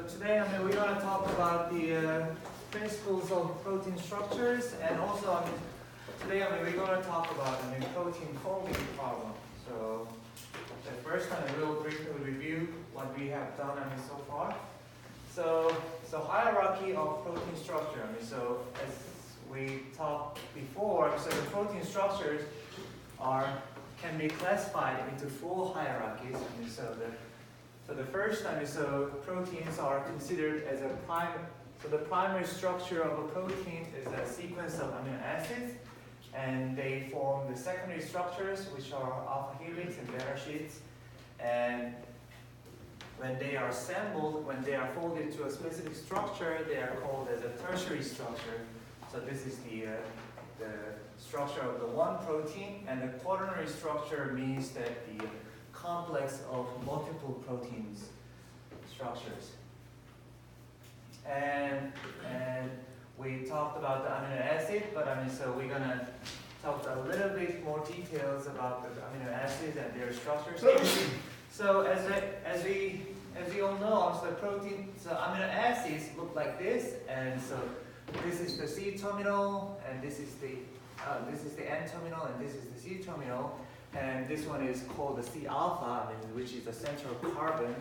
Today, we're going to talk about the principles of protein structures, and also, today, we're going to talk about protein folding problem. So, the first time we'll briefly review what we have done so far. So hierarchy of protein structure. So as we talked before, so the protein structures can be classified into four hierarchies. So the first time, so proteins are considered as a so the primary structure of a protein is a sequence of amino acids, and they form the secondary structures, which are alpha helix and beta sheets. And when they are assembled, when they are folded to a specific structure, they are called as a tertiary structure. So this is the structure of the one protein, and the quaternary structure means that the complex of multiple proteins structures. And we talked about the amino acid, but so we're gonna talk a little bit more details about the amino acids and their structures. So as we all know, so amino acids look like this, and so this is the C terminal, and this is the N terminal, and this is the C terminal. And this one is called the C alpha, which is the central carbon.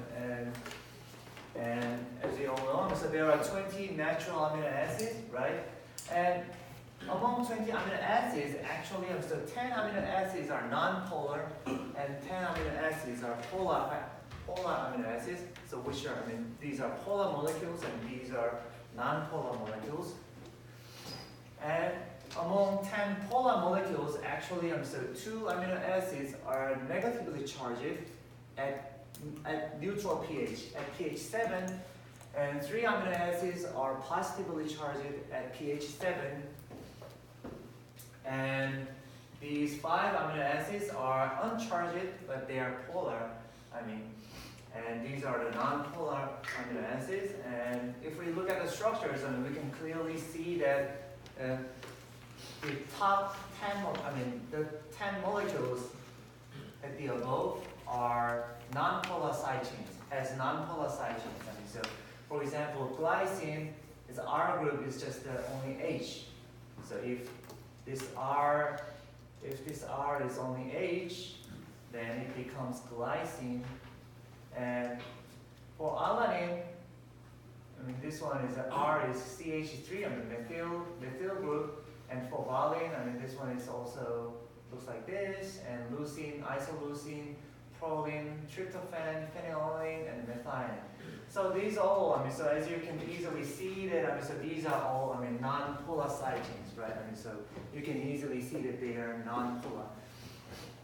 And as you all know, so there are 20 natural amino acids, right? And among 20 amino acids, actually, so 10 amino acids are non-polar, and 10 amino acids are polar amino acids. So which are, these are polar molecules, and these are non-polar molecules. And among 10 polar molecules, actually, so 2 amino acids are negatively charged at neutral pH, at pH 7, and 3 amino acids are positively charged at pH 7. And these 5 amino acids are uncharged, but they are polar, and these are the non-polar amino acids. And if we look at the structures, we can clearly see that the top 10, the 10 molecules at the above are non-polar side chains, has non-polar side chains. So, for example, glycine is R group is just only H. So if this R is only H, then it becomes glycine. And for alanine, this one is R is CH3, methyl group. And for valine, this one is also looks like this. And leucine, isoleucine, proline, tryptophan, phenylalanine, and methionine. So these all, so as you can easily see that, so these are all, non-polar side chains, right? So you can easily see that they are non-polar.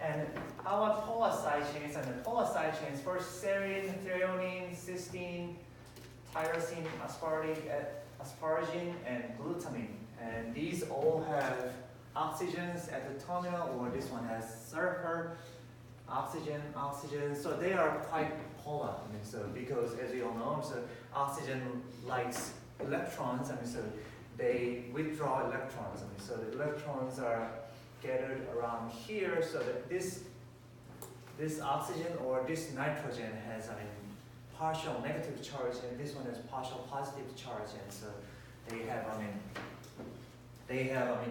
And how about polar side chains? And the polar side chains, first serine, threonine, cysteine, tyrosine, asparagine, and glutamine. And these all have oxygens at the terminal, or this one has sulfur, oxygen. So they are quite polar. So because as you all know, so oxygen likes electrons, so they withdraw electrons. So the electrons are gathered around here, so that this oxygen or this nitrogen has partial negative charge, and this one has partial positive charge, and so they have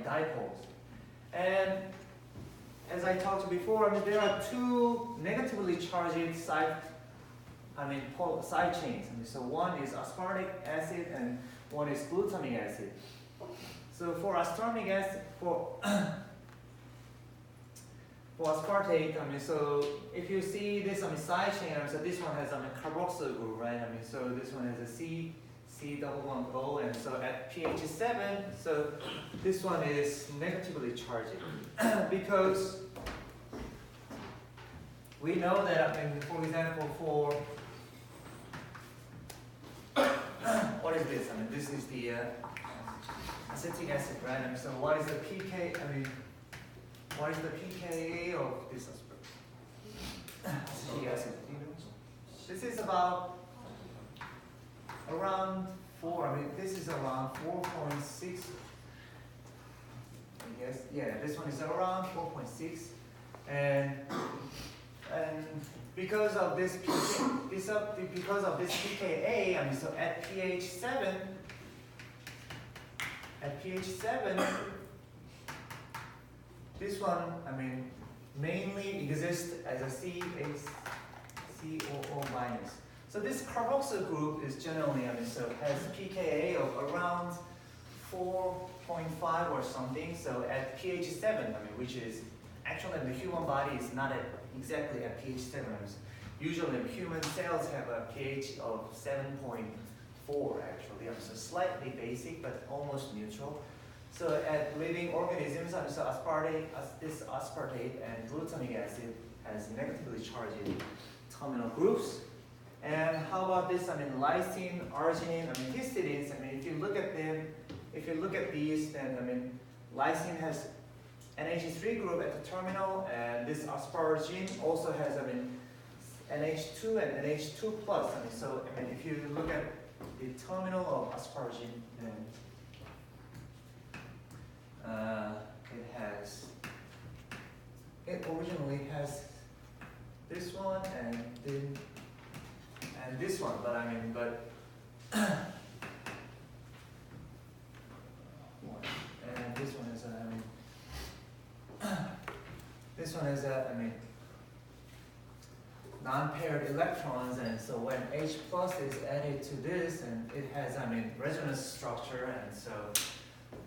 dipoles. And as I talked before, there are 2 negatively charged side chains. So one is aspartic acid and one is glutamic acid. So for aspartic acid, for aspartate, so if you see this side chain, so this one has carboxyl group, right? So this one has a C double bond O, and so at pH 7, so this one is negatively charged because we know that, for example, for what is this? This is the acetic acid, right? So what is the pK? What is the pKa of this acetic acid? This is about around 4. This is around 4.6. Yes, yeah, this one is around 4.6. And because of this pKa, I mean, so at pH 7, this one, I mean, mainly exists as a COO minus. So this carboxyl group is generally, I mean, so has pKa of around 4.5 or something. So at pH 7, I mean, which is actually in the human body is not exactly at pH 7. Usually human cells have a pH of 7.4 actually. So slightly basic but almost neutral. So at living organisms, so this aspartate and glutamic acid has negatively charged terminal groups. And how about this? I mean, lysine, arginine, I mean, histidines. I mean, if you look at them, if you look at these, then I mean, lysine has NH3 group at the terminal, and this asparagine also has, I mean, NH2 and NH2 plus. I mean, so I mean, if you look at the terminal of asparagine, then it originally has this one and this one, but I mean, and this one is this one is I mean, non-paired electrons, and so when H plus is added to this, and it has, I mean, resonance structure, and so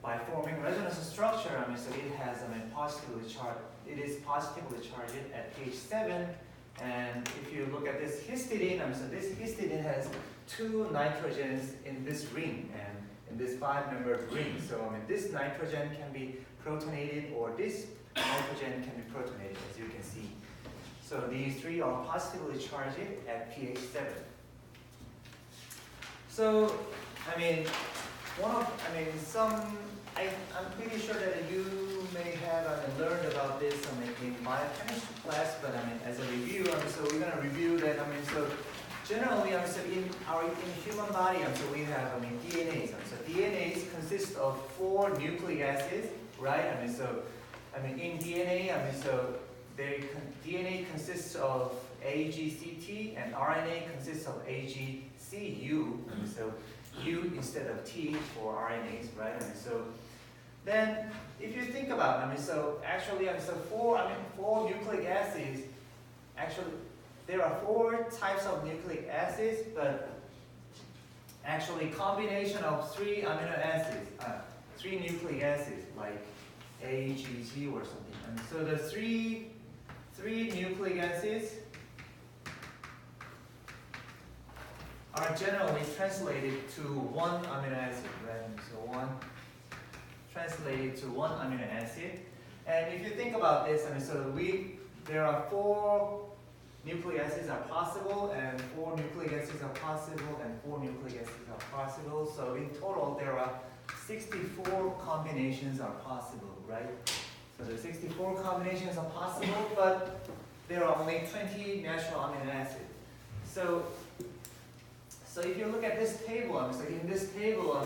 by forming resonance structure, I mean, so it has, I mean, positively charged. It is positively charged at pH 7. And if you look at this histidine, I mean, so this histidine has 2 nitrogens in this ring and in this 5-membered ring. So I mean, this nitrogen can be protonated, or this nitrogen can be protonated, as you can see. So these 3 are positively charged at pH 7. So I mean, I'm pretty sure that you may have learned about this in biochemistry class, but I mean, as a review, so we're going to review that. I mean, so generally, so in human body, so we have, DNAs. So DNAs consist of 4 nucleic acids, right? In DNA, so DNA consists of AGCT, and RNA consists of AGCU. So U instead of T for RNAs, right? Then, if you think about, so 4 nucleic acids. Actually, there are 4 types of nucleic acids, but actually combination of 3 amino acids, 3 nucleic acids, like A, G, G or something. So the three nucleic acids are generally translated to 1 amino acid, right? So translated to 1 amino acid. And if you think about this, there are 4 nucleic acids are possible, and 4 nucleic acids are possible, and 4 nucleic acids are possible. So in total, there are 64 combinations are possible, right? So the 64 combinations are possible, but there are only 20 natural amino acids. So if you look at this table, in this table,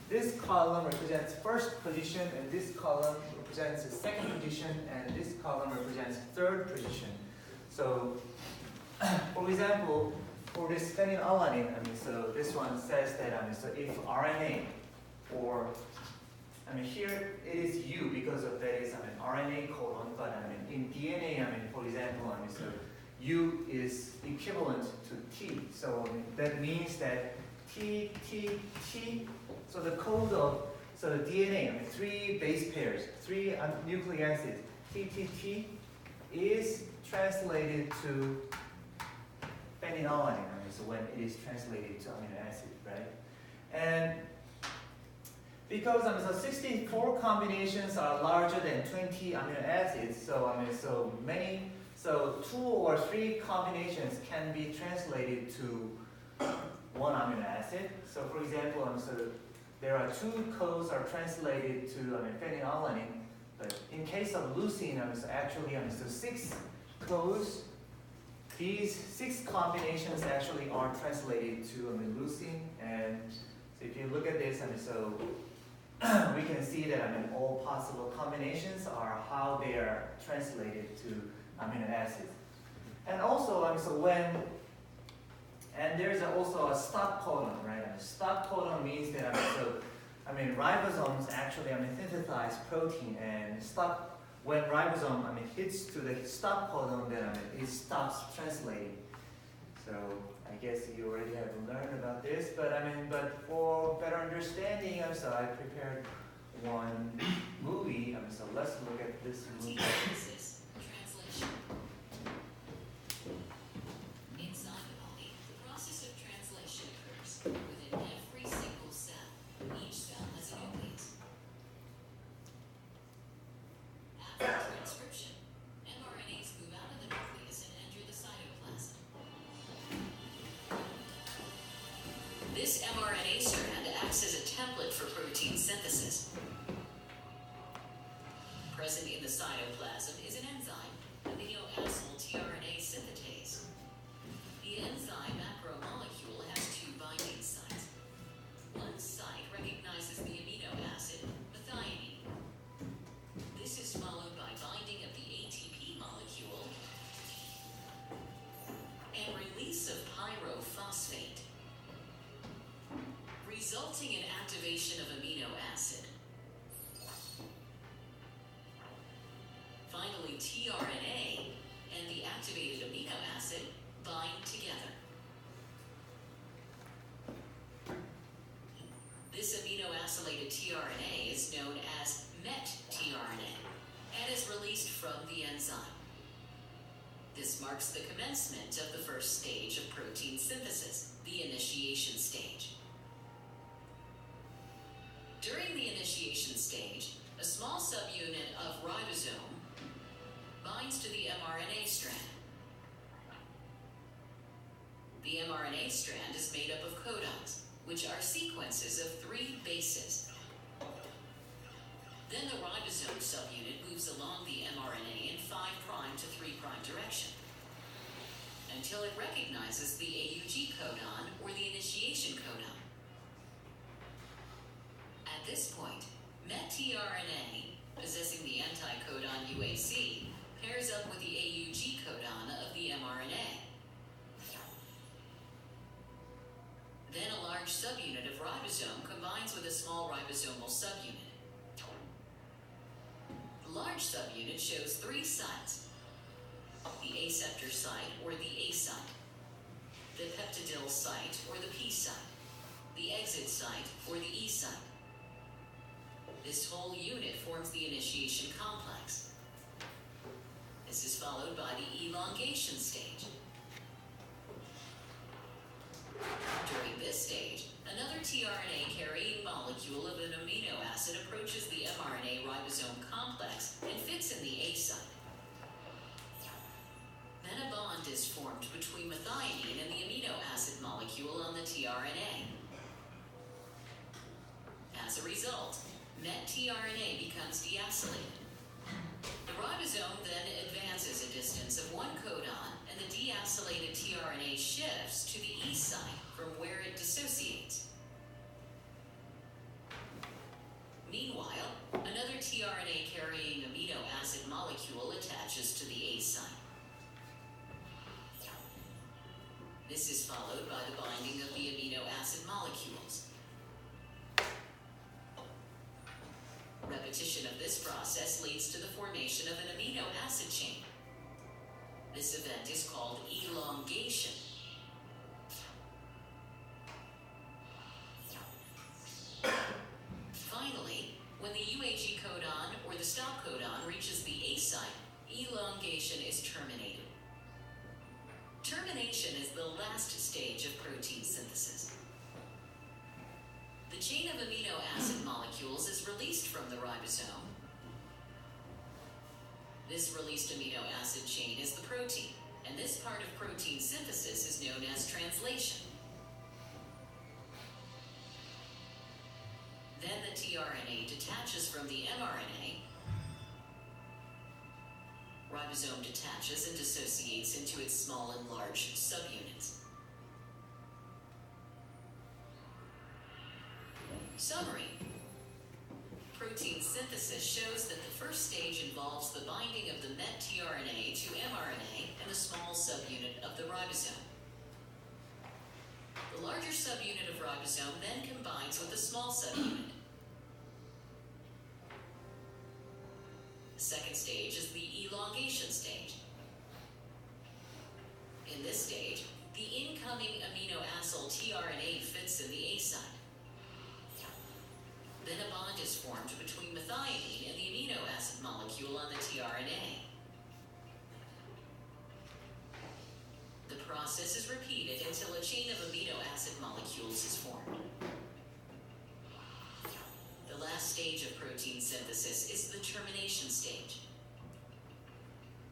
this column represents first position, and this column represents the second position, and this column represents third position. So, for example, for this phenylalanine, so this one says that, so if RNA, or, here it is U because of that is, RNA codon, but in DNA, for example, so U is equivalent to T. So that means that T, so the code of, so the DNA, 3 base pairs, 3 nucleic acids, T is translated to phenylalanine, so when it is translated to amino acid, right? And because so 64 combinations are larger than 20 amino acids, so 2 or 3 combinations can be translated to 1 amino acid. So for example, there are 2 codes are translated to phenylalanine, but in case of leucine, actually 6 codes. These 6 combinations actually are translated to leucine, and so if you look at this, we can see that all possible combinations are how they are translated to amino acids. And also, and there's also a stop codon, right? Stop codon means that, ribosomes actually, synthesize protein and stop, when ribosome, hits to the stop codon, then, it stops translating. So, I guess you already have learned about this, but for better understanding, so I prepared one movie, so let's look at this movie. Translation. Inside the body, the process of translation occurs within every single cell. Each cell has a nucleus. After transcription, mRNAs move out of the nucleus and enter the cytoplasm. This mRNA strand acts as a template for protein synthesis. Present in the cytoplasm is an enzyme, aminoacyl tRNA synthetase. The enzyme macromolecule has two binding sites. One site recognizes the amino acid methionine. This is followed by binding of the ATP molecule and release of pyrophosphate, resulting in activation of amino acid. Finally, tRNA and the activated amino acid bind together. This amino-acylated tRNA is known as met-tRNA and is released from the enzyme. This marks the commencement of the first stage of protein synthesis, the initiation stage. During the initiation stage, a small subunit of ribosome binds to the mRNA strand. The mRNA strand is made up of codons, which are sequences of 3 bases. Then the ribosome subunit moves along the mRNA in 5' to 3' direction until it recognizes the AUG codon or the initiation codon. At this point, met-tRNA, possessing the anticodon UAC, pairs up with the AUG codon of the mRNA. Then a large subunit of ribosome combines with a small ribosomal subunit. The large subunit shows 3 sites: the aceptor site or the A site, the peptidyl site or the P site, the exit site or the E site. This whole unit forms the initiation complex. This is followed by the elongation stage. During this stage, another tRNA carrying molecule of an amino acid approaches the mRNA ribosome complex and fits in the A site. Then a bond is formed between methionine and the amino acid molecule on the tRNA. As a result, met-tRNA becomes deacylated. The ribosome then advances a distance of 1 codon, and the deacylated tRNA shifts to the E site from where it dissociates. Meanwhile, another tRNA carrying amino acid molecule attaches to the A site. This is followed by the binding of the amino acid molecules. Repetition of this process leads to the formation of an amino acid chain. This event is called elongation. Finally, when the UAG codon or the stop codon reaches the A site, elongation is terminated. Termination is the last stage of protein synthesis. The chain of amino acid molecules is released from the ribosome. This released amino acid chain is the protein, and this part of protein synthesis is known as translation. Then the tRNA detaches from the mRNA. Ribosome detaches and dissociates into its small and large subunits. Summary. Protein protein synthesis shows that the first stage involves the binding of the met tRNA to mRNA and the small subunit of the ribosome. The larger subunit of ribosome then combines with the small subunit. The second stage is the elongation stage. In this stage, the incoming amino acid tRNA fits in the A site. Then a bond is formed between methionine and the amino acid molecule on the tRNA. The process is repeated until a chain of amino acid molecules is formed. The last stage of protein synthesis is the termination stage.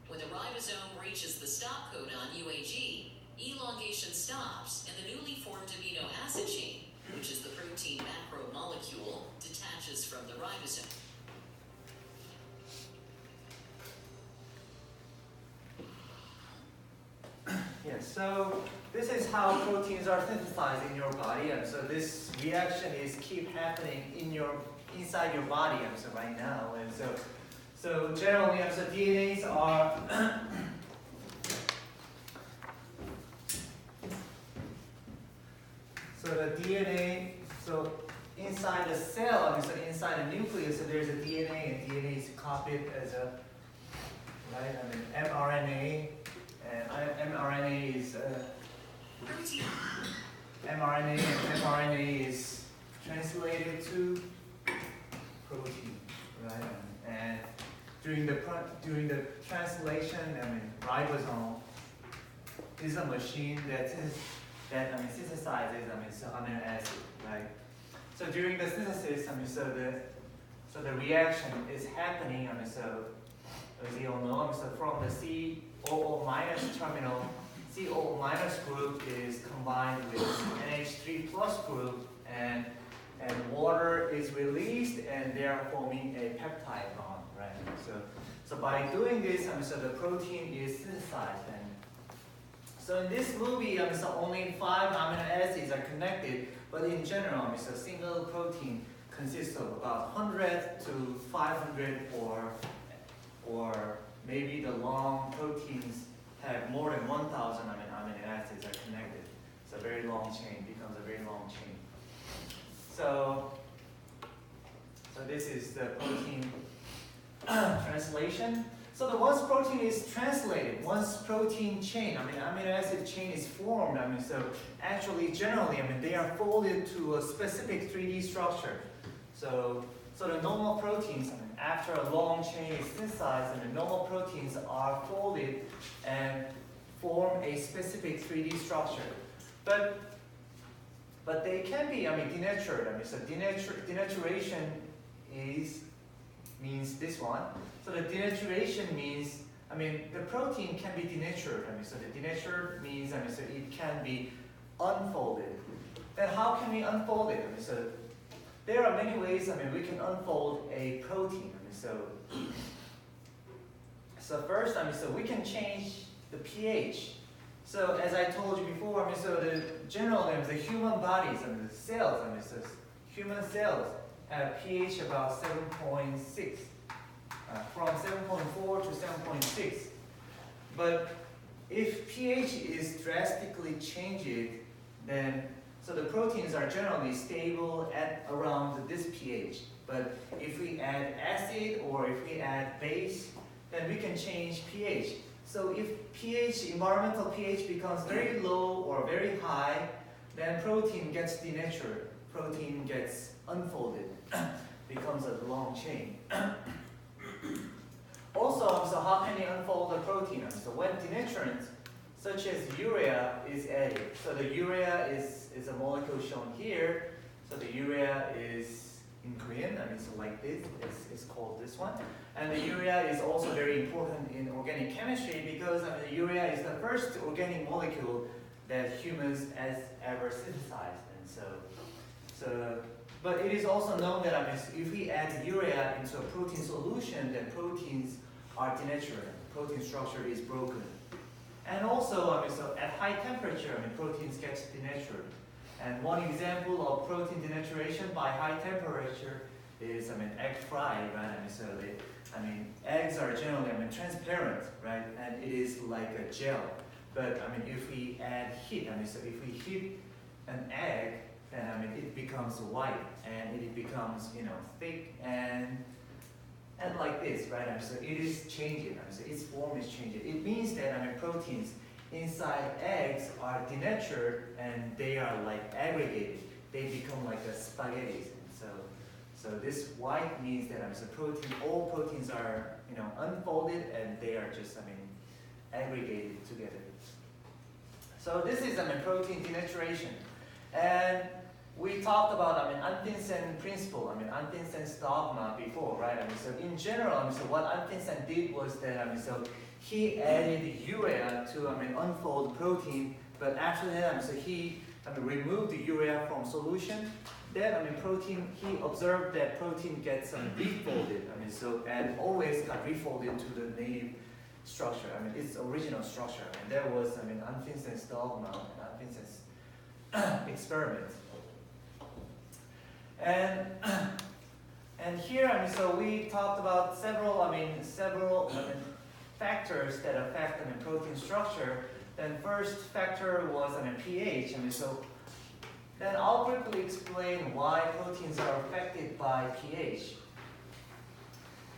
When the ribosome reaches the stop codon UAG, elongation stops and the newly formed amino acid chain, which is the protein macromolecule, detaches from the ribosome. Yes, so this is how proteins are synthesized in your body, and so this reaction is keep happening inside your body, and so right now, and so generally, and so DNAs are so the DNA, so inside the cell, I mean, so inside the nucleus, so there's a DNA, and DNA is copied as a right, I mean mRNA. And mRNA is mRNA is translated to protein, right? And during the translation, I mean ribosome is a machine that synthesizes amino acid, right? So during the synthesis, so the reaction is happening, so as you all know, so from the COO minus terminal, COO minus group is combined with NH3 plus group, and water is released, and they are forming a peptide bond, right? So by doing this, so the protein is synthesized, and so in this movie, so only 5 amino acids are connected, but in general, so a single protein consists of about 100 to 500 or maybe the long proteins have more than 1,000 amino acids are connected. It's a very long chain, becomes a very long chain. So this is the protein translation. So once protein is translated, once protein chain, amino acid chain is formed, so actually generally, they are folded to a specific 3D structure. So the normal proteins, after a long chain is synthesized, the normal proteins are folded and form a specific 3D structure. But they can be, denatured. So denaturation means this one. So the denaturation means, the protein can be denatured. So the denatured means, so it can be unfolded. Then how can we unfold it? So there are many ways, we can unfold a protein. So first, so we can change the pH. So as I told you before, so the the human bodies, the cells, so human cells have pH about 7.6, from 7.4 to 7.6. But if pH is drastically changed, then so the proteins are generally stable at around this pH. But if we add acid or if we add base, then we can change pH. So if environmental pH becomes very low or very high, then protein gets denatured. Protein gets unfolded, becomes a long chain. Also, so how can you unfold a protein? So when denaturants, such as urea, is added. So the urea is a molecule shown here. So the urea is in green, so like this, it's called this one. And the urea is also very important in organic chemistry because the urea is the first organic molecule that humans has ever synthesized. And but it is also known that if we add urea into a protein solution, then proteins are denatured. Protein structure is broken. And also, so at high temperature, proteins get denatured. And one example of protein denaturation by high temperature is, egg fry, right? So eggs are generally, transparent, right? And it is like a gel. But, if we add heat, so if we heat an egg, then, it becomes white, and it becomes, thick and like this, right? So it is changing, so its form is changing. It means that, proteins inside eggs are denatured, and they are like aggregated. They become like a spaghetti. So this white means that all proteins are unfolded, and they are just aggregated together. So this is protein denaturation, and we talked about Untinsen principle, Untinsen's dogma before, right? So in general, so what Untinsen did was that so he added urea to unfold protein, but after that, so he removed the urea from solution. Then protein, he observed that protein gets refolded. And always got refolded to the native structure. Its original structure. And that was Untinsen's dogma and Untinsen's experiment. And here, so we talked about several factors that affect protein structure. Then first factor was pH. So then I'll quickly explain why proteins are affected by pH.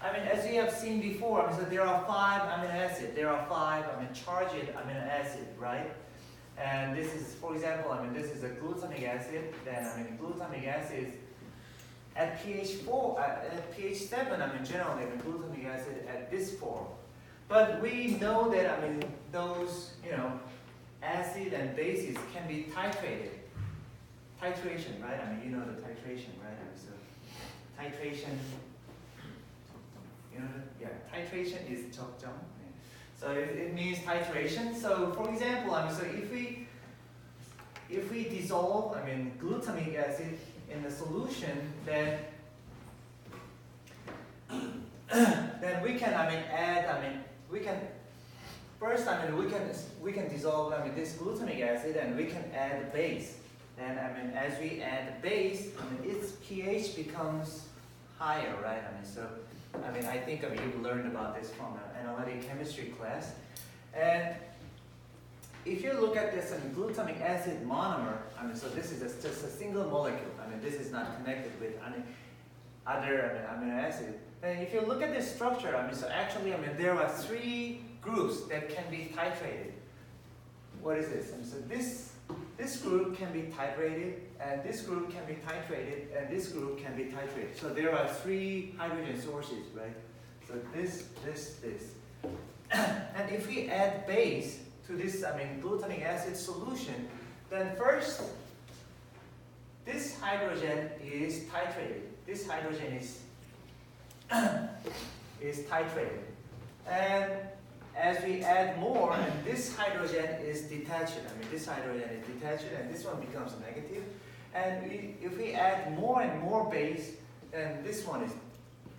As we have seen before, so there are 5 amino acids. There are 5 charged amino acids, right? And this is, for example, this is a glutamic acid. Then glutamic acid at pH 4, at pH 7, generally glutamic acid at this form. But we know that those acid and bases can be titrated. Titration, right? You know the titration, right? So titration, titration is 적정. So it means titration. So for example, so if we dissolve glutamic acid in the solution, then we can add we can first we can dissolve this glutamic acid, and we can add base. Then as we add base, its pH becomes higher, right? So I think you've learned about this from an analytic chemistry class. And if you look at this glutamic acid monomer, so this is just a single molecule. This is not connected with any other amino acid. And if you look at this structure, so actually, there are 3 groups that can be titrated. What is this? So this group can be titrated, and this group can be titrated, and this group can be titrated. So there are 3 hydrogen sources, right? So this. And if we add base to this glutamic acid solution, then first this hydrogen is titrated. This hydrogen is titrated. And as we add more, and this hydrogen is detached. This hydrogen is detached, and this one becomes negative. And if we add more and more base, then this one is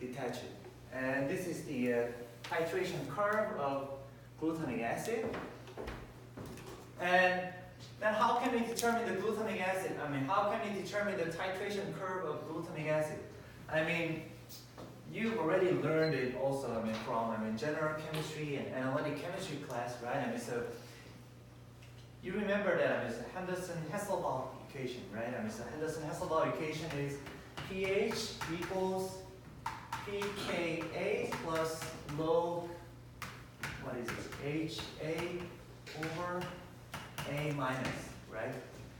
detached. And this is the titration curve of glutamic acid. And then how can we determine the glutamic acid? How can we determine the titration curve of glutamic acid? You've already learned it also from general chemistry and analytic chemistry class, right? So you remember that Henderson-Hasselbalch equation, right? So Henderson-Hasselbalch equation is pH equals pKa plus log, what is it? HA over A minus, right?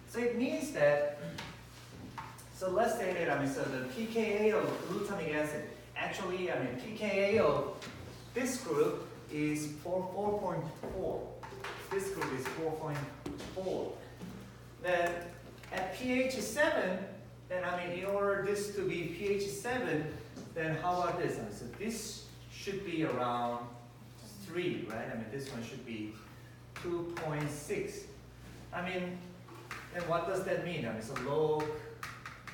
So it means that, so let's say that so the pKa of glutamic acid, actually, pKa of this group is 4.4. This group is 4.4. Then at pH 7, then in order this to be pH 7, then how about this? So this should be around 3, right? This one should be 2.6. Then what does that mean? So log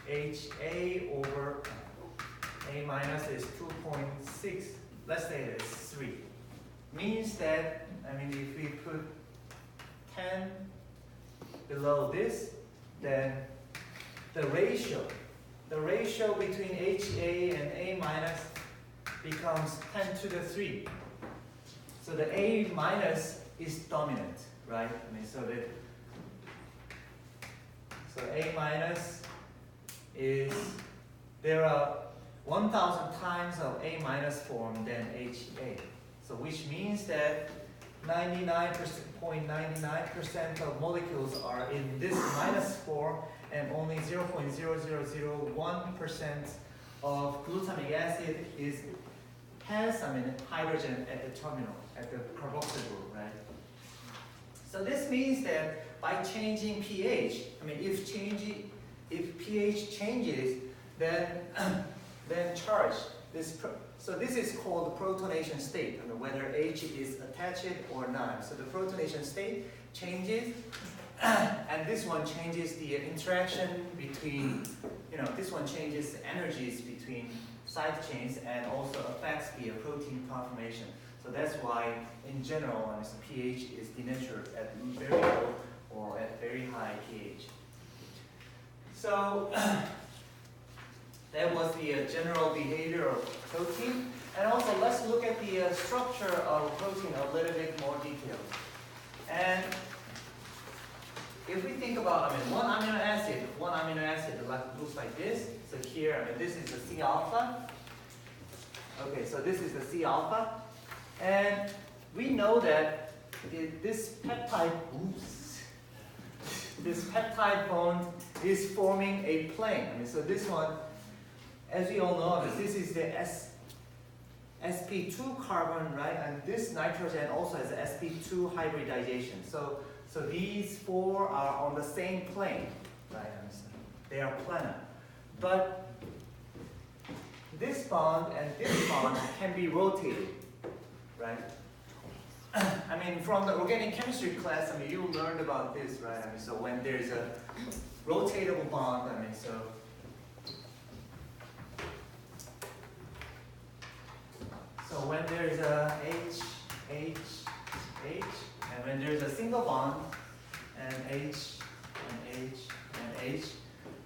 HA over A minus is 2.6. Let's say that it's 3. Means that, if we put 10 below this, then the ratio the ratio between HA and A minus becomes 10 to the 3. So the A minus is dominant, right? I mean, so A minus is, there are 1,000 times of A minus form than HA. So which means that 99.99% of molecules are in this minus form, and only 0.0001% of glutamic acid has hydrogen at the terminal, at the carboxyl group, right? So this means that by changing pH, if pH changes, then charge so this is called the protonation state, whether H is attached or not. So the protonation state changes, and this one changes the interaction between, this one changes the energies between side chains and also affects the protein conformation. So that's why, in general, pH is denatured at very low or at very high pH. So that was the general behavior of protein. And also, let's look at the structure of protein a little bit more detailed. And if we think about, one amino acid looks like this. So here, this is the C alpha. Okay, so this is the C alpha. And we know that this peptide bond is forming a plane. So this one, as we all know, this is the sp2 carbon, right? And this nitrogen also has sp2 hybridization. So these four are on the same plane, right? They are planar. But this bond and this bond can be rotated, right? From the organic chemistry class, you learned about this, right? So when there's a rotatable bond, so when there's a H, and when there's a single bond, and H, and H,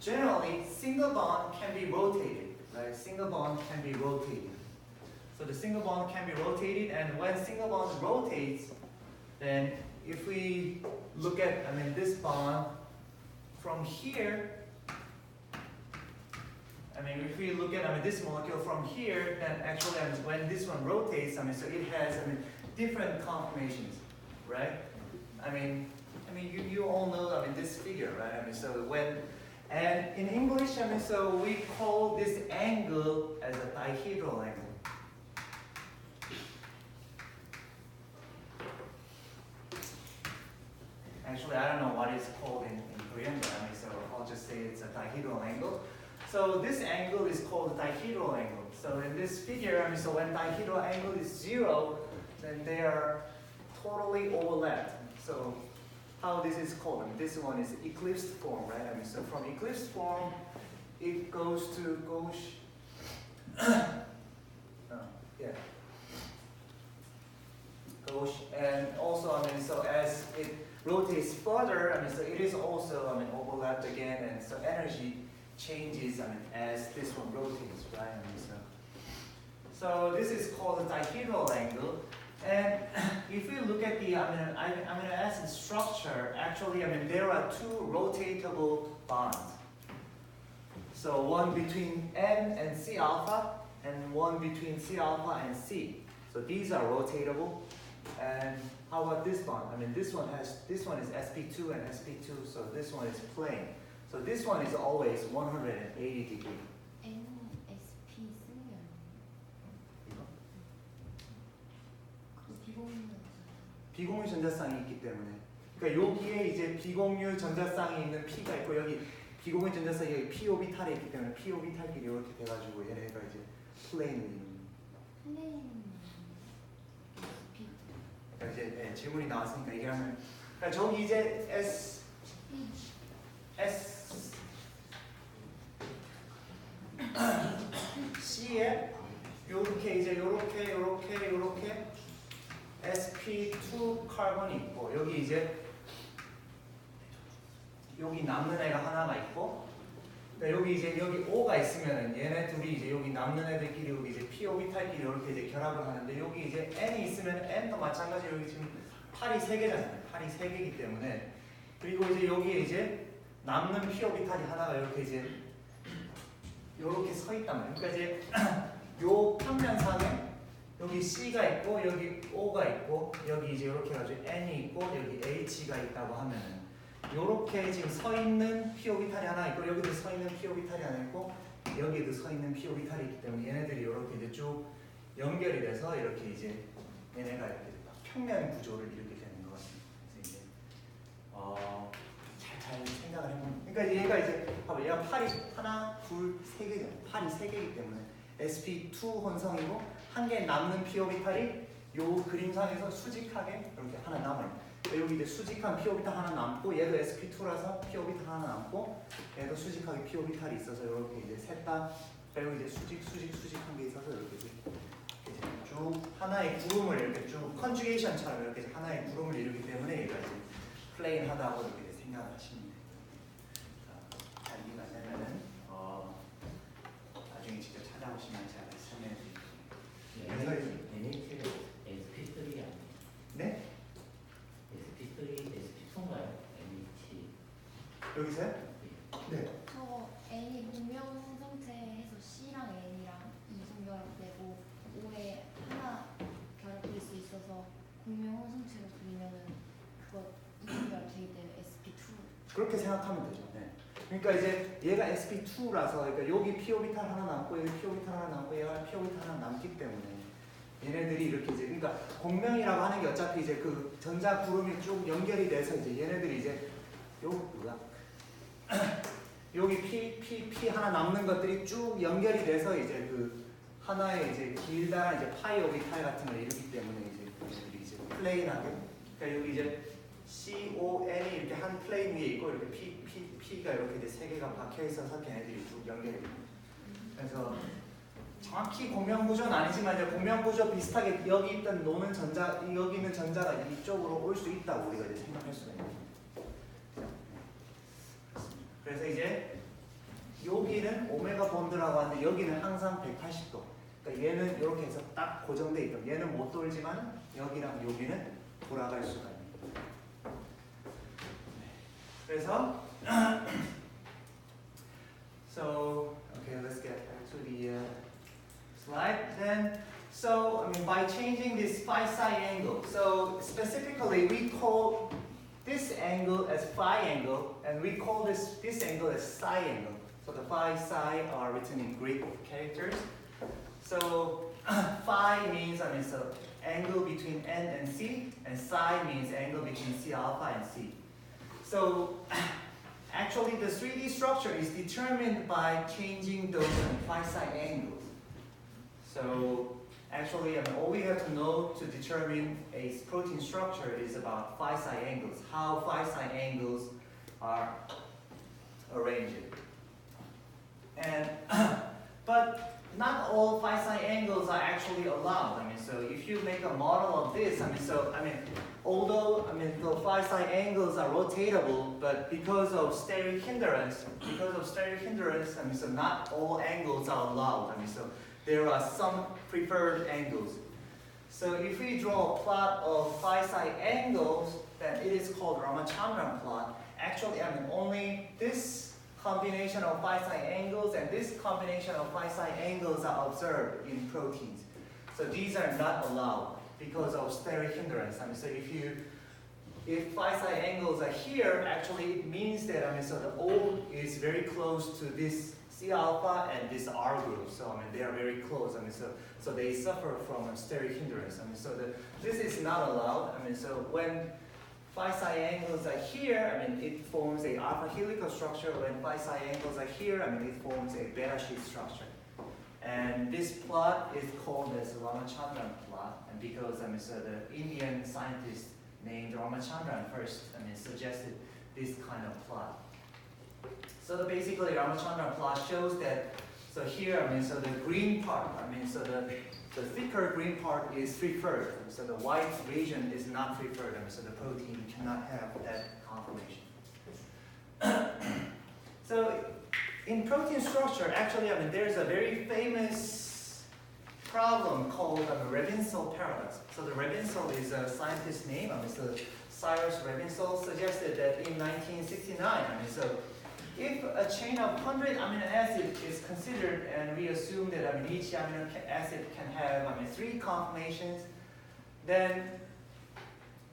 generally, single bond can be rotated, right? Single bond can be rotated. So the single bond can be rotated, and when single bond rotates, then if we look at, this bond from here, if we look at this molecule from here, then actually when this one rotates, so it has different conformations, right? You all know this figure, right? So and in English, so we call this angle as a dihedral angle. Actually, I don't know what it's called in Korean, but so I'll just say it's a dihedral angle. So this angle is called dihedral angle. So in this figure, so when dihedral angle is 0, then they are totally overlapped. So how this is called? This one is eclipsed form, right? So from eclipsed form, it goes to gauche, and also so as it rotates further, so it is also overlapped again, and so energy changes as this one rotates, right? So this is called the dihedral angle. And if we look at the amino acid structure, actually, there are two rotatable bonds. So one between N and C alpha, and one between C alpha and C. So these are rotatable. And how about this bond? This one is sp2 and sp2, so this one is plane. So this one is always 180 degrees. NSP 쓰면 비공유 전자쌍이 있기 때문에. 그러니까 여기에 이제 비공유 전자쌍이 있는 P가 있고 여기 비공유 전자쌍이 여기 P 오비탈에 있기 때문에 P 오비탈끼리 이렇게 돼가지고 얘네가 이제 플레인을 그러니까 이제 질문이 나왔으니까 얘기하면 그러니까 저기 이제 C에 요렇게 이제 요렇게 sp2 카본이 있고 여기 이제 여기 남는 애가 하나가 있고 그러니까 여기 이제 여기 O가 있으면 얘네 둘이 이제 여기 남는 애들끼리 여기 이제 P 오비탈끼리 이렇게 이제 결합을 하는데 여기 이제 N이 있으면 N도 마찬가지로 여기 지금 팔이 3개잖아요. 팔이 3개이기 때문에 그리고 이제 여기에 이제 남는 P 오비탈이 하나가 이렇게 이제 이렇게 서 있단 말이에요. 그러니까 이제 요 평면상에 여기 C가 있고 여기 O가 있고 여기 이제 이렇게 해가지고 N이 있고 여기 H가 있다고 하면은 요렇게 지금 서 있는 P 오비탈이 하나 있고 여기도 서 있는 P 오비탈이 하나 있고 여기에도 서 있는 P 오비탈이 있기 때문에 얘네들이 이렇게 이제 쭉 연결이 돼서 이렇게 이제 얘네가 이렇게 평면 구조를 이루게 되는 것 같습니다. 그래서 이제 잘 생각을 해보면 그러니까 얘가 이제 봐봐 얘가 팔이 하나, 둘, 세 개잖아요. 팔이 3개이기 때문에 sp2 혼성이고 한 개 남는 P 오비탈이 요 그림상에서 수직하게 이렇게 하나 남아요. 여기 이제 수직한 P 오비탈 하나 남고 얘도 sp2라서 P 오비탈 하나 남고 얘도 수직하게 P 오비탈이 있어서 이렇게 이제 셋 다 그리고 이제 수직한 게 있어서 이렇게 쭉 하나의 구름을 이렇게 쭉 컨주게이션처럼 이렇게 하나의 구름을 이루기 때문에 얘가 이제 플레인하다고 이렇게 생각을 하시면 돼요. 잘 이해가냐면은 나중에 직접 찾아보시면 제가 설명해 드릴게요. NH는 SP3 아니에요? 네? SP3, SP2인가요? NH. 여기서요? 네. 저거 N이 공명성체해서 C랑 N이랑 이중결합되고 O에 하나 결합될 수 있어서 공명성체로 그리면은 그거 이중결합되기 때문에 sp2. 그렇게 생각하면 되죠. 네. 그러니까 이제 얘가 sp2라서 그러니까 여기 p 오비탈 하나 남고 여기 p 오비탈 하나 남고 얘가 p 오비탈 하나 남기 때문에 얘네들이 이렇게 이제 그러니까 공명이라고 하는 게 어차피 이제 그 전자 구름이 쭉 연결이 돼서 이제 얘네들이 이제 여기 p 하나 남는 것들이 쭉 연결이 돼서 이제 그 하나의 이제 길다란 이제 파이 오비탈 같은 걸 이루기 때문에 이제 얘네들이 이제 플레인하게 그러니까 여기 이제 CON이 이렇게 한 플레인 위에 있고 이렇게 P가 이렇게 이제 3개가 박혀 있어서 걔네들이 쭉 연결이 됩니다. 그래서 정확히 공명구조는 아니지만 이제 공명구조 비슷하게 여기 있던 노는 전자 여기 있는 전자가 이쪽으로 올 수 있다고 우리가 이제 생각할 수가 있는 거죠. 그래서 이제 여기는 오메가 본드라고 하는데 여기는 항상 180도. 그러니까 얘는 이렇게 해서 딱 고정돼 있고 얘는 못 돌지만 여기랑 여기는 돌아갈 수가 있는. 그래서 so okay, let's get back to the slide then. So I mean by changing this phi psi angle, so specifically we call this angle as phi angle and we call this angle as psi angle. So the phi psi are written in Greek characters. So phi means so angle between N and C, and psi means angle between C alpha and C. So actually the 3D structure is determined by changing those phi psi angles. So actually all we have to know to determine a protein structure is about phi psi angles, how phi psi angles are arranged. And but not all phi psi angles are actually allowed. I mean, so if you make a model of this, although the phi psi angles are rotatable, but because of steric hindrance, so not all angles are allowed. So there are some preferred angles. So if we draw a plot of phi psi angles, then it is called Ramachandran plot. Actually, only this combination of phi psi angles and this combination of phi psi angles are observed in proteins. So these are not allowed because of steric hindrance. So if phi psi angles are here, actually it means that so the O is very close to this C alpha and this R group. So they are very close. So they suffer from steric hindrance. This is not allowed. So when phi psi angles are here, it forms a alpha helical structure. When phi psi angles are here, it forms a beta sheet structure. And this plot is called as Ramachandran plot, and because so the Indian scientist named Ramachandran first suggested this kind of plot. So basically Ramachandran plot shows that so here so the green part so the thicker green part is preferred. So the white region is not preferred. So the protein cannot have that conformation. So in protein structure, actually, there's a very famous problem called the Robinson paradox. So the Robinson is a scientist's name. So Cyrus Robinson suggested that in 1969. So if a chain of 100 amino acids is considered, and we assume that each amino acid can have 3 conformations, then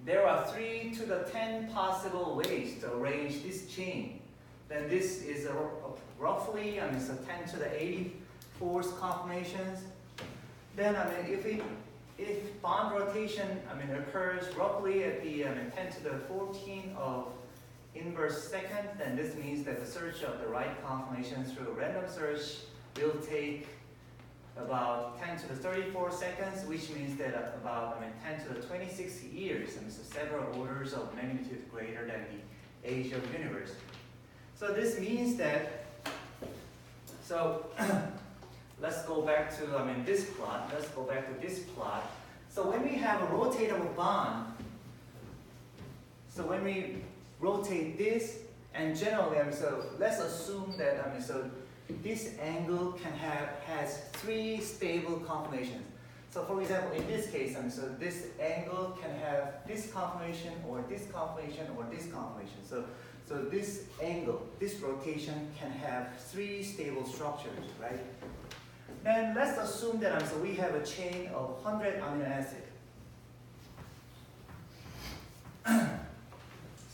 there are 3 to the 10 possible ways to arrange this chain. Then this is roughly, so 10 to the 84th conformations. Then if bond rotation occurs roughly at the 10 to the 14 of inverse second, then this means that the search of the right conformation through a random search will take about 10 to the 34 seconds, which means that about 10 to the 26 years, so several orders of magnitude greater than the age of the universe. So this means that, so let's go back to this plot. Let's go back to this plot. So when we have a rotatable bond, so when we rotate this, and generally, so let's assume that so this angle has 3 stable conformations. So for example, in this case, so this angle can have this conformation, or this conformation, or this conformation. So this angle, this rotation can have 3 stable structures, right? Then let's assume that so we have a chain of 100 amino acids.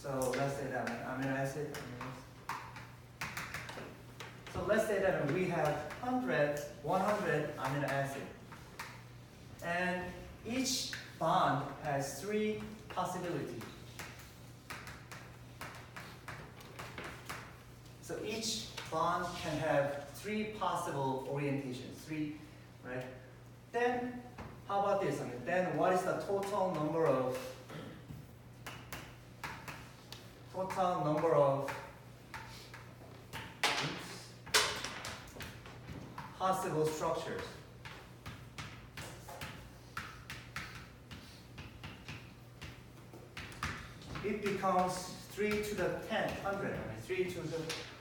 So let's say that amino acid. So let's say that we have 100 amino acids. And each bond has 3 possibilities. So each bond can have 3 possible orientations, 3, right? Then, how about this? Then what is the total number of possible structures? It becomes 3 to the 10, 100, 3 to the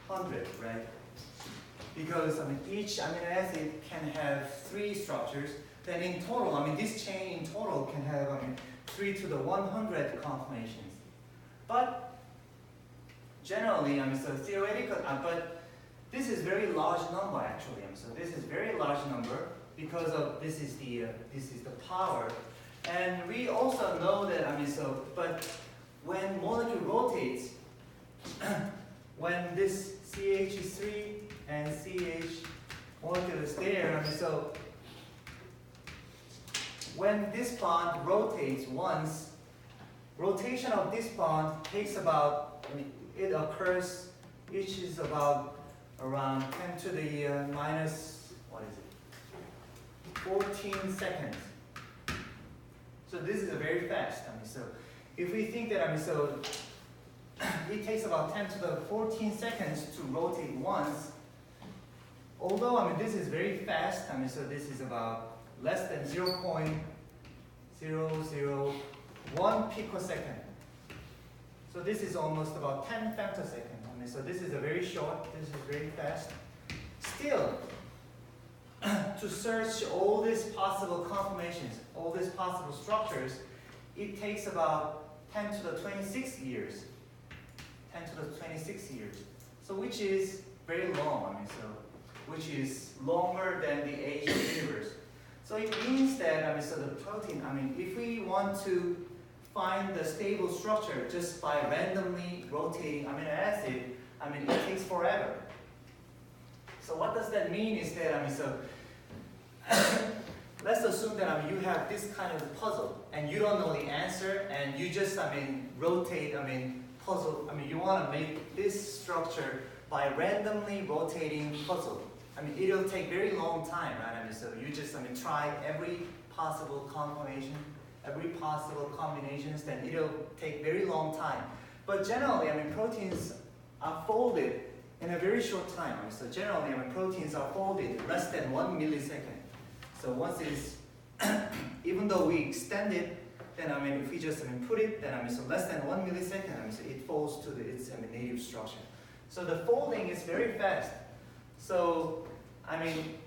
100, right? Because each amino acid can have 3 structures. Then in total, this chain in total can have 3 to the 100 conformations. But generally, so theoretical, but this is very large number actually. So this is very large number because of this is the power, and we also know that but when molecule rotates, when this CH3 and CH molecule is there, so when this bond rotates once, rotation of this bond takes about, it occurs, each is about around 10 to the minus, 14 seconds. So this is very fast. So if we think that, so it takes about 10 to the 14 seconds to rotate once. Although this is very fast, so this is about less than 0.001 picosecond. So this is almost about 10 femtosecond. So this is a very short, this is very fast. Still, to search all these possible conformations, all these possible structures, it takes about 10 to the 26 years. 10 to the 26 years. So which is very long, which is longer than the age of the universe. So it means that, so the protein, if we want to find the stable structure just by randomly rotating amino acid, it takes forever. So what does that mean is that, so let's assume that you have this kind of puzzle and you don't know the answer and you just rotate puzzle. You want to make this structure by randomly rotating puzzle. It'll take very long time, right? So you just try every possible conformation, every possible combinations, then it'll take very long time. But generally, proteins are folded in a very short time. So generally, proteins are folded less than 1 millisecond. So once it is, even though we extend it, then if we just put it, then so less than 1 millisecond, so it folds to its native structure. So the folding is very fast. So, I mean,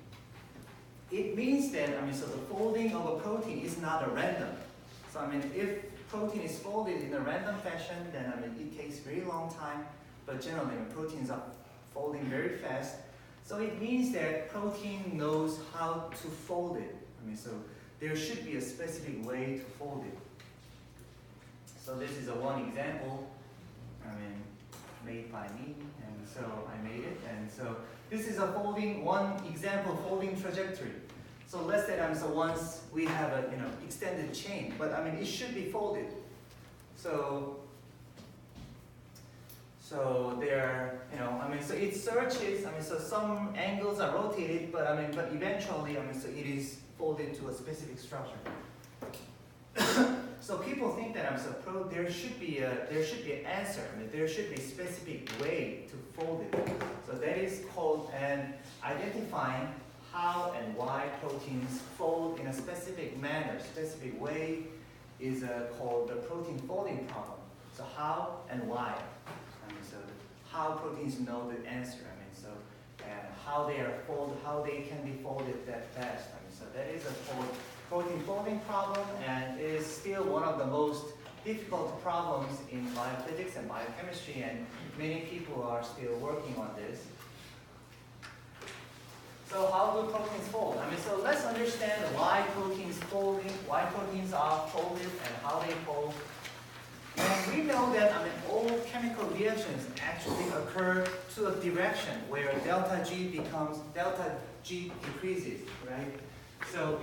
it means that, so the folding of a protein is not a random. So, if protein is folded in a random fashion, then, it takes very long time, but generally, proteins are folding very fast. So it means that protein knows how to fold it. So there should be a specific way to fold it. So this is one example, made by me, and so I made it. And so this is one example folding trajectory. So let's say so once we have a extended chain, but it should be folded. So there, so it searches. So some angles are rotated, but but eventually, so it is folded to a specific structure. So people think that there should be an answer. There should be a specific way to fold it. So that is called identifying how and why proteins fold in a specific manner, specific way, is called the protein folding problem. So how and why. So how proteins know the answer. And how they are folded, how they can be folded that fast. So that is called protein folding problem, and it is still one of the most difficult problems in biophysics and biochemistry, and many people are still working on this. So how do proteins fold? So let's understand why proteins are folded and how they fold. And we know that all chemical reactions actually occur to a direction where delta G decreases, right? So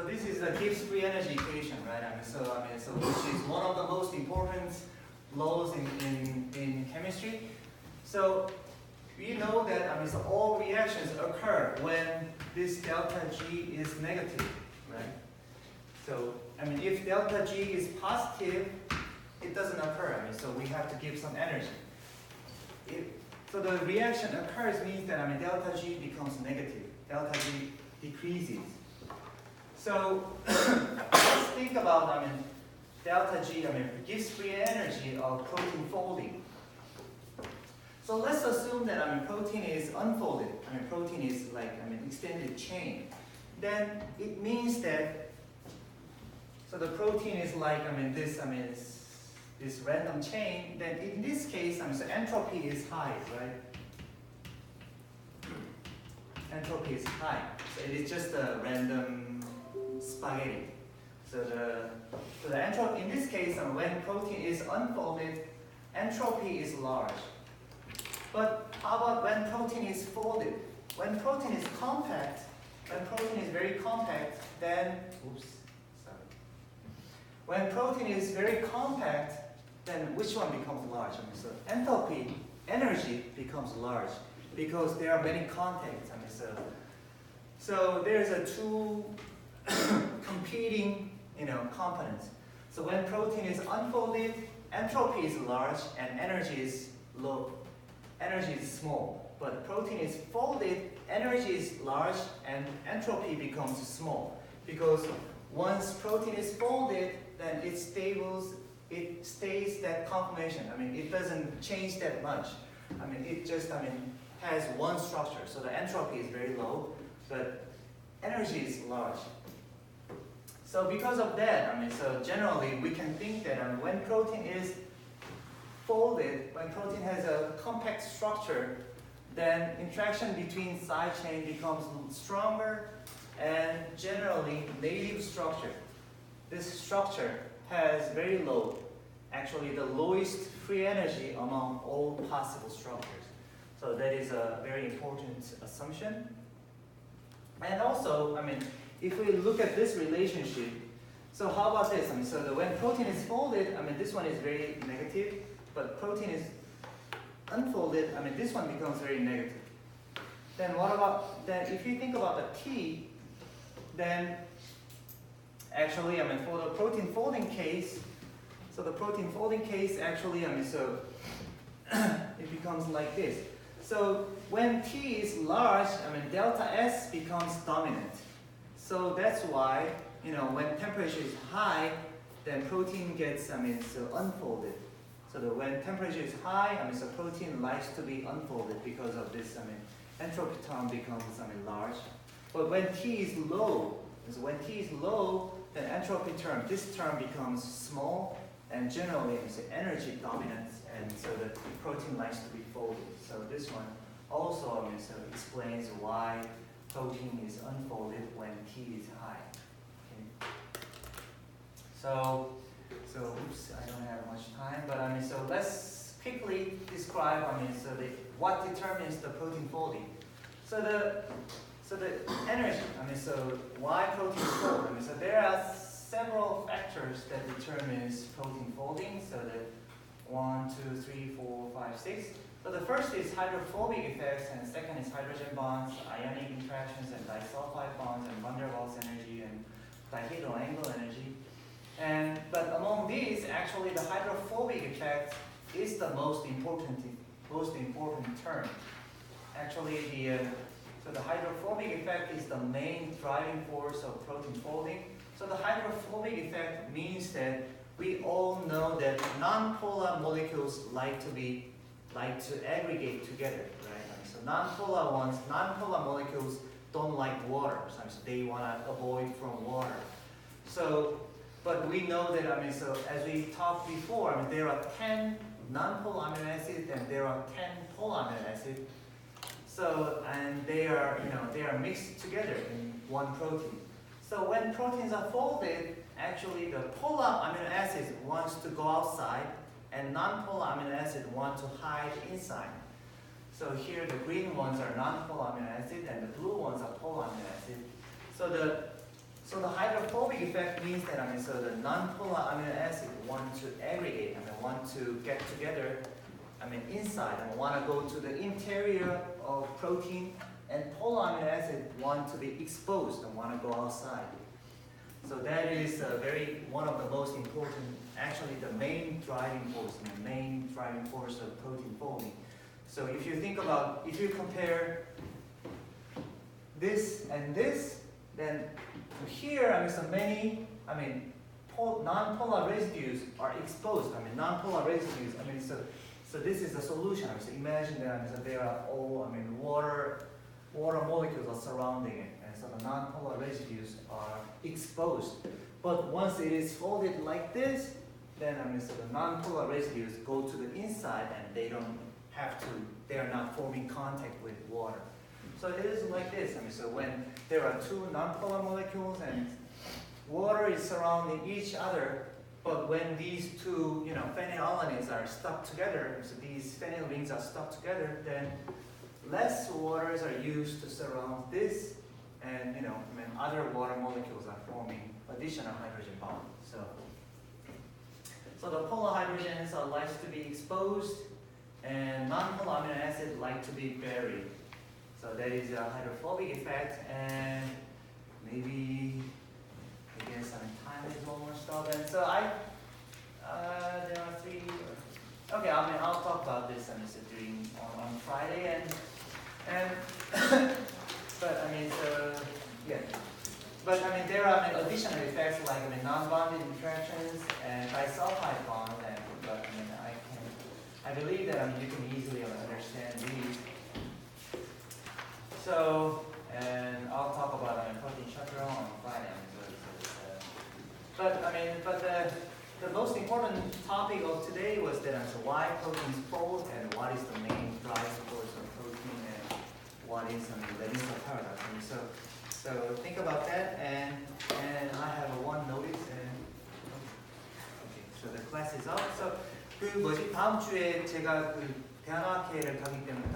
this is the Gibbs free energy equation, right? So which is one of the most important laws in chemistry. So we know that so all reactions occur when this delta G is negative, right? So if delta G is positive, it doesn't occur. So we have to give some energy. So the reaction occurs means that delta G becomes negative. Delta G decreases. So let's think about delta G. Gives free energy of protein folding. So let's assume that protein is unfolded. Protein is like extended chain. Then it means that the protein is like this random chain. Then in this case, so entropy is high, right? Entropy is high. So it is just a random spaghetti. So the entropy in this case, when protein is unfolded, entropy is large. But how about when protein is folded? When protein is compact, very compact, then, when protein is very compact, then which one becomes large? So enthalpy, energy becomes large because there are many contacts. So there's two competing, components. So when protein is unfolded, entropy is large and energy is low. Energy is small, but protein is folded, energy is large, and entropy becomes small. Because once protein is folded, then it stays that conformation. It doesn't change that much. It just, has one structure. So the entropy is very low, but energy is large. So because of that, so generally we can think that when protein is folded, when protein has a compact structure, then interaction between side chain becomes stronger, and generally native structure. This structure has very low, actually the lowest free energy among all possible structures. So that is a very important assumption. And also, if we look at this relationship, so how about this? So when protein is folded, this one is very negative, but protein is unfolded, this one becomes very negative. Then what about, if you think about the T, then actually, for the protein folding case, so the protein folding case actually, so it becomes like this. So when T is large, delta S becomes dominant. So that's why, when temperature is high, then protein gets, so unfolded. So when temperature is high, so protein likes to be unfolded because of this, entropy term becomes, large. But when T is low, then entropy term, this term becomes small, and generally it's energy dominant, and so the protein likes to be folded. So this one also, so explains why protein is unfolded when T is high. Okay. So oops, I don't have much time, but so let's quickly describe, what determines the protein folding. So the energy, so why protein fold? So there are several factors that determines protein folding. So the 1, 2, 3, 4, 5, 6. So the first is hydrophobic effects, and second is hydrogen bonds, ionic interactions, and disulfide bonds, and van der Waals energy, and dihedral angle energy. But among these, actually, the hydrophobic effect is the most important term. Actually, so the hydrophobic effect is the main driving force of protein folding. So the hydrophobic effect means that we all know that nonpolar molecules like to aggregate together, right? So nonpolar molecules don't like water, so they want to avoid from water. So, but we know that, so as we talked before, there are 10 nonpolar amino acids and there are 10 polar amino acids. So, and they are mixed together in one protein. So when proteins are folded, actually the polar amino acids wants to go outside and non-polar amino acids want to hide inside. So here the green ones are non-polar amino acids and the blue ones are polar amino acids. So the hydrophobic effect means that, so the non-polar amino acid want to aggregate, want to get together, inside, want to go to the interior of protein, and polar amino acid want to be exposed and want to go outside. So that is one of the most important, actually the main driving force of protein folding. So if you compare this and this, then here, so many, non-polar residues are exposed. Non-polar residues, so this is the solution. So imagine that there are all, water molecules are surrounding it, and so the non-polar residues are exposed. But once it is folded like this, then so the non-polar residues go to the inside, and they are not forming contact with water. So it is like this. So when there are two non-polar molecules and water is surrounding each other, but when these two, phenylalanines are stuck together, so these phenyl rings are stuck together, then less waters are used to surround this, and other water molecules are forming additional hydrogen bonds. So the polar hydrogens are likes to be exposed, and non-polar amino acids like to be buried. So that is a hydrophobic effect, and maybe I guess time is almost up. And so there are three. Okay, I'll talk about this during on Friday, and but But there are additional effects like non-bonded interactions and disulfide bonds, but I believe that you can easily understand these. So, and I'll talk about protein chapter on Friday. But the most important topic of today was that why proteins fold and what is the main driving force of protein and what is the Lenz's paradox. So think about that, and I have one notice, and okay, so the class is up. So 다음 주에 제가 대안학회를 가기 때문에